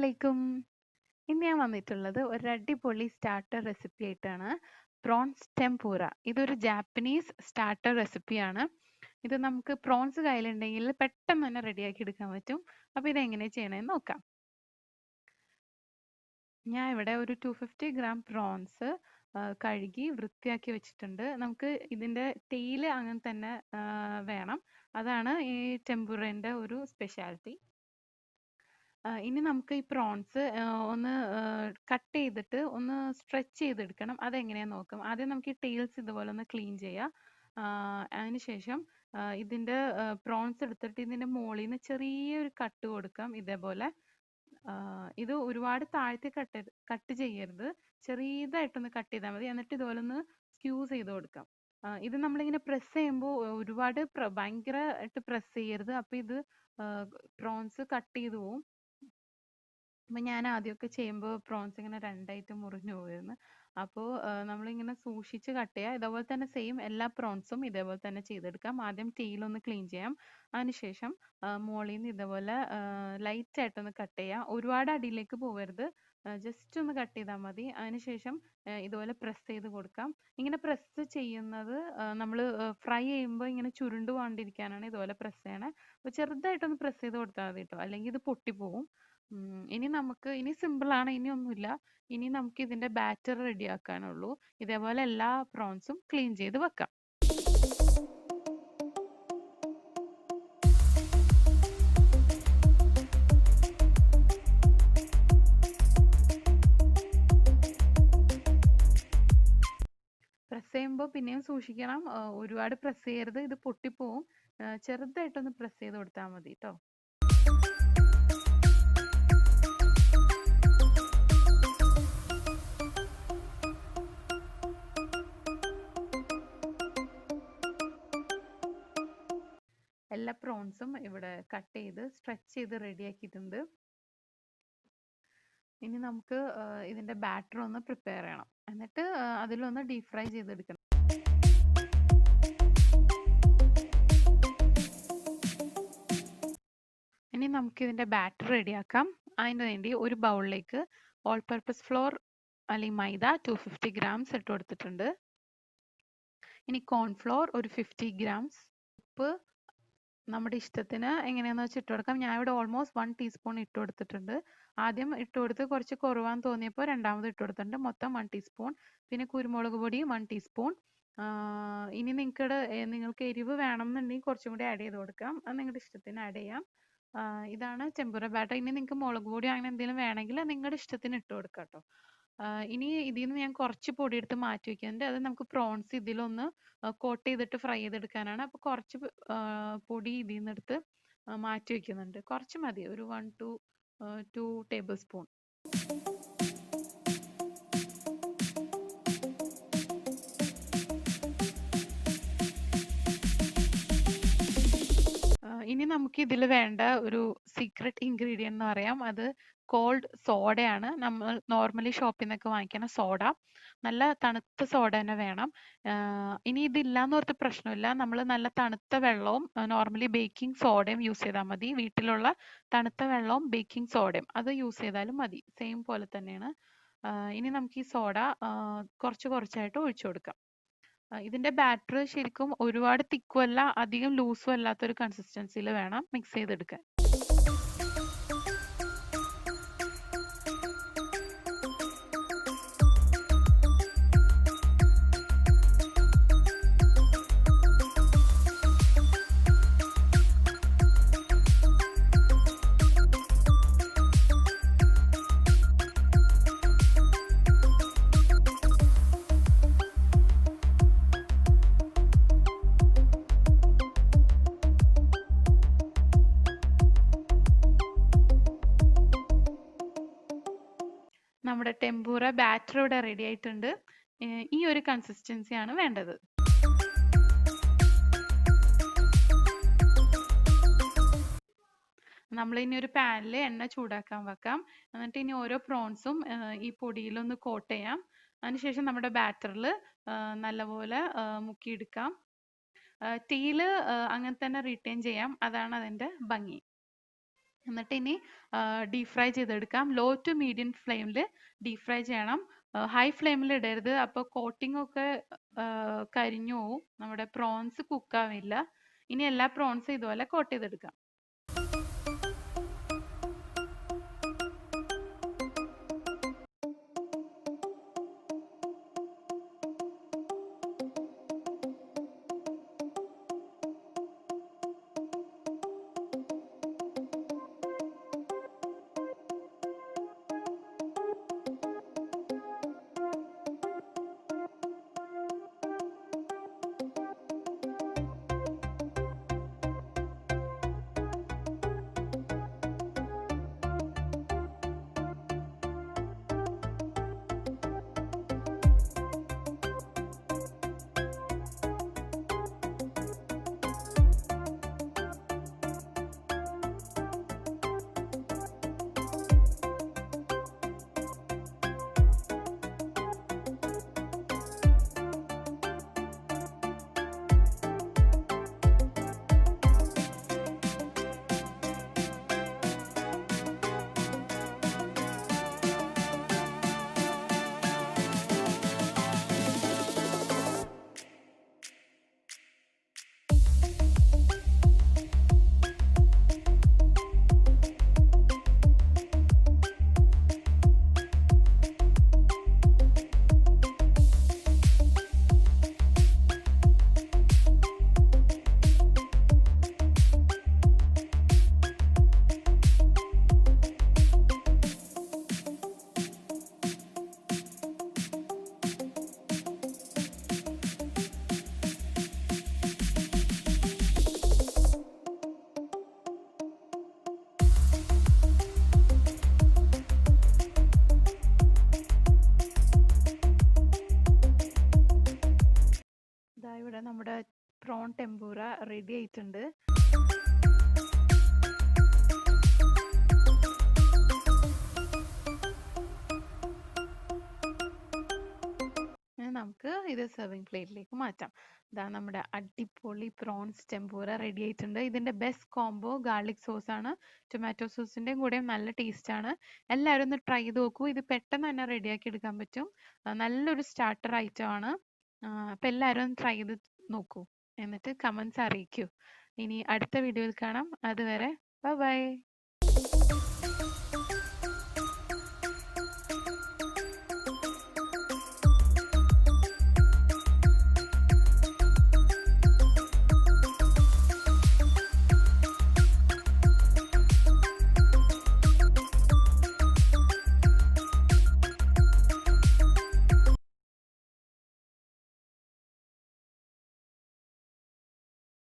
അലൈക്കും. ഇന്ന് ഞാൻ വന്നിട്ടുള്ളത് ഒരു അടിപൊളി സ്റ്റാർട്ടർ റെസിപ്പി ആയിട്ടാണ്. പ്രോൺസ് ടെമ്പൂര. ഇതൊരു ജാപ്പനീസ് സ്റ്റാർട്ടർ റെസിപ്പിയാണ്. ഇത് നമുക്ക് പ്രോൺസ് കയ്യിലുണ്ടെങ്കിൽ പെട്ടെന്ന് തന്നെ റെഡിയാക്കി എടുക്കാൻ പറ്റും. അപ്പോൾ ഇതെങ്ങനെ ചെയ്യണമെന്ന് നോക്കാം. ഞാൻ ഇവിടെ ഒരു 250 ഗ്രാം പ്രോൺസ് കഴുകി വൃത്തിയാക്കി വെച്ചിട്ടുണ്ട്. നമുക്ക് ഇതിൻ്റെ ടെയിൽ അങ്ങനെ തന്നെ വേണം. അതാണ് ഈ ടെമ്പൂരേൻ്റെ ഒരു സ്പെഷ്യാലിറ്റി. ഇനി നമുക്ക് ഈ പ്രോൺസ് ഒന്ന് കട്ട് ചെയ്തിട്ട് ഒന്ന് സ്ട്രെച്ച് ചെയ്തെടുക്കണം. അതെങ്ങനെയാന്ന് നോക്കാം. ആദ്യം നമുക്ക് ഈ ടെയിൽസ് ഇതുപോലെ ഒന്ന് ക്ലീൻ ചെയ്യാം. അതിന് ശേഷം ഇതിൻ്റെ പ്രോൺസ് എടുത്തിട്ട് ഇതിൻ്റെ മുകളിൽ നിന്ന് ചെറിയൊരു കട്ട് കൊടുക്കാം. ഇതേപോലെ ഇത് ഒരുപാട് താഴ്ത്തി കട്ട് ചെയ്യരുത്. ചെറിയതായിട്ടൊന്ന് കട്ട് ചെയ്താൽ മതി. എന്നിട്ട് ഇതുപോലെ ഒന്ന് സ്ക്യൂസ് ചെയ്ത് കൊടുക്കാം. ഇത് നമ്മളിങ്ങനെ പ്രസ് ചെയ്യുമ്പോൾ ഒരുപാട് ഭയങ്കരമായിട്ട് പ്രസ് ചെയ്യരുത്. അപ്പോൾ ഇത് പ്രോൺസ് കട്ട് ചെയ്ത് പോവും. അപ്പം ഞാൻ ആദ്യമൊക്കെ ചെയ്യുമ്പോൾ പ്രോൺസ് ഇങ്ങനെ രണ്ടായിട്ട് മുറിഞ്ഞു പോയിരുന്നു. അപ്പോൾ നമ്മളിങ്ങനെ സൂക്ഷിച്ച് കട്ട് ചെയ്യുക. ഇതേപോലെ തന്നെ സെയിം എല്ലാ പ്രോൺസും ഇതേപോലെ തന്നെ ചെയ്തെടുക്കാം. ആദ്യം ടെയിലൊന്ന് ക്ലീൻ ചെയ്യാം. അതിനുശേഷം മുകളിൽ നിന്ന് ഇതേപോലെ ലൈറ്റായിട്ടൊന്ന് കട്ട് ചെയ്യാം. ഒരുപാട് അടിയിലേക്ക് പോകരുത്. ജസ്റ്റ് ഒന്ന് കട്ട് ചെയ്താൽ മതി. അതിനുശേഷം ഇതുപോലെ പ്രസ് ചെയ്ത് കൊടുക്കാം. ഇങ്ങനെ പ്രസ് ചെയ്യുന്നത് നമ്മൾ ഫ്രൈ ചെയ്യുമ്പോൾ ഇങ്ങനെ ചുരുണ്ട് പോകാണ്ടിരിക്കാനാണ് ഇതുപോലെ പ്രസ് ചെയ്യണേ. അപ്പോൾ ചെറുതായിട്ടൊന്ന് പ്രസ് ചെയ്ത് കൊടുത്താൽ മതി കേട്ടോ, അല്ലെങ്കിൽ ഇത് പൊട്ടിപ്പോവും. ഇനി സിമ്പിളാണ്. ഇനി ഒന്നുമില്ല. ഇനി നമുക്ക് ഇതിൻ്റെ ബാറ്റർ റെഡിയാക്കാനുള്ളൂ. ഇതേപോലെ എല്ലാ പ്രോൺസും ക്ലീൻ ചെയ്ത് വെക്കാം. പ്രസ് ചെയ്യുമ്പോൾ പിന്നെയും സൂക്ഷിക്കണം. ഒരുപാട് പ്രസ് ചെയ്യരുത്, ഇത് പൊട്ടിപ്പോവും. ചെറുതായിട്ടൊന്ന് പ്രസ് ചെയ്ത് കൊടുത്താൽ മതി കേട്ടോ. എല്ലാ പ്രോൺസും ഇവിടെ കട്ട് ചെയ്ത് സ്ട്രെച്ച് ചെയ്ത് റെഡിയാക്കിയിട്ടുണ്ട്. ഇനി നമുക്ക് ഇതിൻ്റെ ബാറ്റർ ഒന്ന് പ്രിപ്പയർ ചെയ്യണം. എന്നിട്ട് അതിലൊന്ന് ഡീപ് ഫ്രൈ ചെയ്തെടുക്കണം. ഇനി നമുക്ക് ഇതിൻ്റെ ബാറ്റർ റെഡിയാക്കാം. അതിന് വേണ്ടി ഒരു ബൗളിലേക്ക് ഓൾ പർപ്പസ് ഫ്ലോർ അല്ലെങ്കിൽ മൈദ 250 ഗ്രാംസ് ഇട്ട് കൊടുത്തിട്ടുണ്ട്. ഇനി കോൺഫ്ലോർ ഒരു 50 ഗ്രാംസ്. ഉപ്പ് നമ്മുടെ ഇഷ്ടത്തിന് എങ്ങനെയാണെന്ന് വെച്ച് ഇട്ട് കൊടുക്കാം. ഞാൻ ഇവിടെ ഓൾമോസ്റ്റ് 1 ടീസ്പൂൺ ഇട്ട് കൊടുത്തിട്ടുണ്ട്. ആദ്യം ഇട്ട് കൊടുത്ത് കുറച്ച് കുറവാന്ന് തോന്നിയപ്പോൾ രണ്ടാമത് ഇട്ട് കൊടുത്തിട്ടുണ്ട്. മൊത്തം 1 ടീസ്പൂൺ. പിന്നെ കുരുമുളക് പൊടി 1 ടീസ്പൂൺ. ഇനി നിങ്ങൾക്ക് എരിവ് വേണമെന്നുണ്ടെങ്കിൽ കുറച്ചും കൂടി ആഡ് ചെയ്ത് കൊടുക്കാം. അത് നിങ്ങളുടെ ഇഷ്ടത്തിന് ആഡ് ചെയ്യാം. ഇതാണ് ടെമ്പൂര ബാറ്റർ. ഇനി നിങ്ങൾക്ക് മുളക് പൊടി അങ്ങനെ എന്തെങ്കിലും വേണമെങ്കിൽ നിങ്ങളുടെ ഇഷ്ടത്തിന് ഇട്ട് കൊടുക്കാം കേട്ടോ. ഇനി ഇതിൽ നിന്ന് ഞാൻ കുറച്ച് പൊടി എടുത്ത് മാറ്റി വെക്കുന്നുണ്ട്. അത് നമുക്ക് പ്രോൺസ് ഇതിലൊന്ന് കോട്ട് ചെയ്തിട്ട് ഫ്രൈ ചെയ്തെടുക്കാനാണ്. അപ്പോൾ കുറച്ച് പൊടി ഇതിൽ നിന്ന് എടുത്ത് മാറ്റി വെക്കുന്നുണ്ട്. കുറച്ച് മതി, ഒരു 1 to 2 ടേബിൾ സ്പൂൺ. ഇനി നമുക്ക് ഇതിൽ വേണ്ട ഒരു സീക്രട്ട് ഇൻഗ്രീഡിയൻ്റ് എന്ന് പറയാം. അത് കോൾഡ് സോഡയാണ്. നമ്മൾ നോർമലി ഷോപ്പിൽ നിന്നൊക്കെ വാങ്ങിക്കുന്ന സോഡ. നല്ല തണുത്ത സോഡ തന്നെ വേണം. ഇനി ഇതില്ലാന്ന് ഓർത്ത് പ്രശ്നമില്ല. നമ്മൾ നല്ല തണുത്ത വെള്ളവും നോർമലി ബേക്കിംഗ് സോഡയും യൂസ് ചെയ്താൽ മതി. വീട്ടിലുള്ള തണുത്ത വെള്ളവും ബേക്കിംഗ് സോഡയും അത് യൂസ് ചെയ്താലും മതി. സെയിം പോലെ തന്നെയാണ്. ഇനി നമുക്ക് ഈ സോഡ കുറച്ച് കുറച്ചായിട്ട് ഒഴിച്ചു കൊടുക്കാം. ഇതിൻ്റെ ബാറ്റർ ശരിക്കും ഒരുപാട് തിക്കും അല്ല അധികം ലൂസും അല്ലാത്തൊരു കൺസിസ്റ്റൻസിയിൽ വേണം മിക്സ് ചെയ്തെടുക്കാൻ. നമ്മുടെ ടെമ്പൂര ബാറ്റർ ഇവിടെ റെഡി ആയിട്ടുണ്ട്. ഈ ഒരു കൺസിസ്റ്റൻസിയാണ് വേണ്ടത്. നമ്മളിനി ഒരു പാനിൽ എണ്ണ ചൂടാക്കാൻ വെക്കാം. എന്നിട്ട് ഇനി ഓരോ പ്രോൺസും ഈ പൊടിയിലൊന്ന് കോട്ട് ചെയ്യാം. അതിനുശേഷം നമ്മുടെ ബാറ്ററിൽ നല്ലപോലെ മുക്കിയെടുക്കാം. ടീയിൽ അങ്ങനെ തന്നെ റീറ്റെയിൻ ചെയ്യാം. അതാണ് അതിൻ്റെ ഭംഗി. എന്നിട്ട് ഇനി ഡീപ് ഫ്രൈ ചെയ്തെടുക്കാം. ലോ ടു മീഡിയം ഫ്ലെയിമിൽ ഡീപ് ഫ്രൈ ചെയ്യണം. ഹൈ ഫ്ലെയിമിൽ ഇടരുത്, അപ്പോൾ കോട്ടിംഗ് ഒക്കെ കരിഞ്ഞു പോവും, നമ്മുടെ പ്രോൺസ് കുക്കാവില്ല. ഇനി എല്ലാ പ്രോൺസും ഇതുപോലെ കോട്ട് ചെയ്തെടുക്കാം. ദാ ഇവിടെ നമ്മുടെ പ്രോൺ ടെമ്പൂറ റെഡി ആയിട്ടുണ്ട്. ഇനി നമുക്ക് ഇത് സെർവിങ് പ്ലേറ്റിലേക്ക് മാറ്റാം. ഇതാ നമ്മുടെ അടിപൊളി പ്രോൺസ് ടെമ്പൂറ റെഡി ആയിട്ടുണ്ട്. ഇതിന്റെ ബെസ്റ്റ് കോംബോ ഗാർലിക് സോസ് ആണ്. ടൊമാറ്റോ സോസിന്റെയും കൂടെ നല്ല ടേസ്റ്റ് ആണ്. എല്ലാവരും ഒന്ന് ട്രൈ ചെയ്ത് നോക്കൂ. ഇത് പെട്ടെന്ന് തന്നെ റെഡിയാക്കി എടുക്കാൻ പറ്റും. നല്ലൊരു സ്റ്റാർട്ടർ ഐറ്റം ആണ്. അപ്പം എല്ലാവരും ഒന്ന് ട്രൈ ചെയ്ത് നോക്കൂ, എന്നിട്ട് കമൻസ് അറിയിക്കൂ. ഇനി അടുത്ത വീഡിയോയിൽ കാണാം. അതുവരെ ബൈ ബൈ.